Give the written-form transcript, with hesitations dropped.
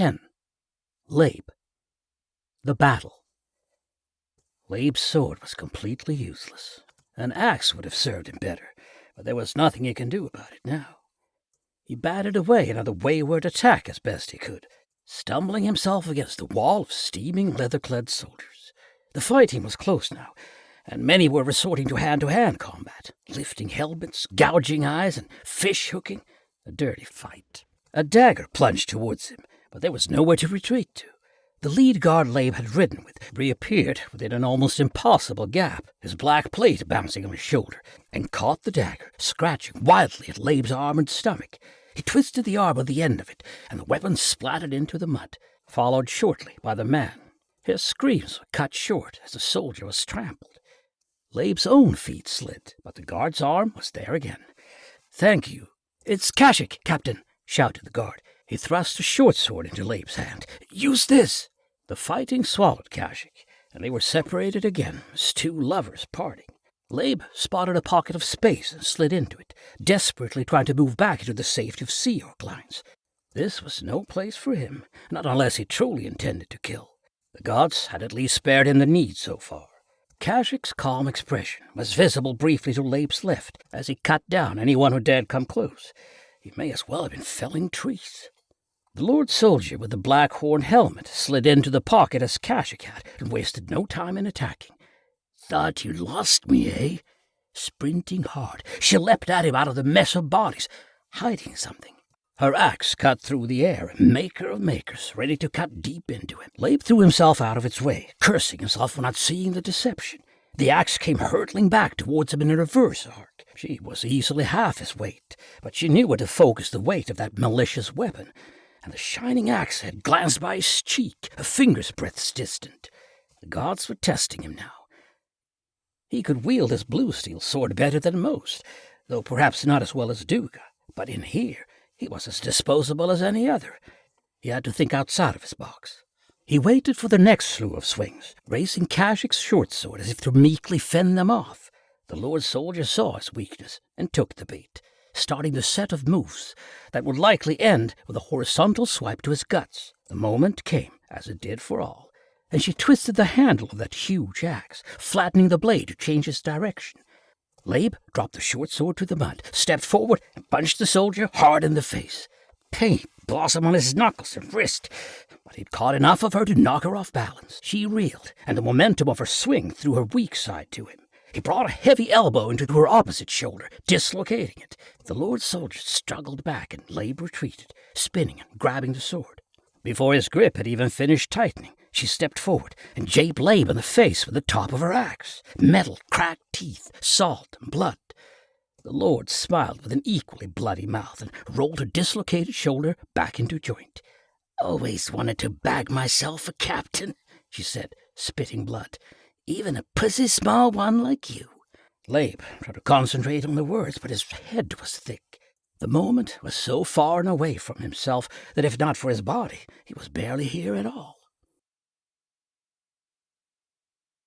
10. Labe. The Battle. Labe's sword was completely useless. An axe would have served him better, but there was nothing he can do about it now. He batted away another wayward attack as best he could, stumbling himself against the wall of steaming leather-clad soldiers. The fighting was close now, and many were resorting to hand-to-hand combat, lifting helmets, gouging eyes, and fish-hooking. A dirty fight. A dagger plunged towards him, but there was nowhere to retreat to. The lead guard Labe had ridden with reappeared within an almost impossible gap, his black plate bouncing on his shoulder, and caught the dagger, scratching wildly at Labe's arm and stomach. He twisted the arm of the end of it, and the weapon splattered into the mud, followed shortly by the man. His screams were cut short as the soldier was trampled. Labe's own feet slid, but the guard's arm was there again. "Thank you. It's Kashik, Captain," shouted the guard. He thrust a short sword into Labe's hand. "Use this!" The fighting swallowed Kashik, and they were separated again as two lovers parting. Labe spotted a pocket of space and slid into it, desperately trying to move back into the safety of Sea Orc lines. This was no place for him, not unless he truly intended to kill. The gods had at least spared him the need so far. Kashik's calm expression was visible briefly to Labe's left as he cut down anyone who dared come close. He may as well have been felling trees. The Lord Soldier with the black horn helmet slid into the pocket as Kashik had and wasted no time in attacking. "Thought you lost me, eh?" Sprinting hard, she leapt at him out of the mess of bodies, hiding something. Her axe cut through the air, a maker of makers, ready to cut deep into him. Labe threw himself out of its way, cursing himself for not seeing the deception. The axe came hurtling back towards him in a reverse arc. She was easily half his weight, but she knew where to focus the weight of that malicious weapon, and the shining axe head glanced by his cheek, a finger's breadth distant. The gods were testing him now. He could wield his blue steel sword better than most, though perhaps not as well as Duga, but in here he was as disposable as any other. He had to think outside of his box. He waited for the next slew of swings, raising Kashik's short sword as if to meekly fend them off. The Lord Soldier saw his weakness and took the bait, starting the set of moves that would likely end with a horizontal swipe to his guts. The moment came, as it did for all, and she twisted the handle of that huge axe, flattening the blade to change its direction. Labe dropped the short sword to the mud, stepped forward, and punched the soldier hard in the face. Pain blossomed on his knuckles and wrist, but he'd caught enough of her to knock her off balance. She reeled, and the momentum of her swing threw her weak side to him. He brought a heavy elbow into her opposite shoulder, dislocating it. The Lord Soldier struggled back, and Labe retreated, spinning and grabbing the sword. Before his grip had even finished tightening, she stepped forward and japed Labe in the face with the top of her axe. Metal, cracked teeth, salt, and blood. The Lord smiled with an equally bloody mouth and rolled her dislocated shoulder back into joint. "Always wanted to bag myself a captain," she said, spitting blood. "Even a pussy small one like you." Labe tried to concentrate on the words, but his head was thick. The moment was so far and away from himself that if not for his body, he was barely here at all.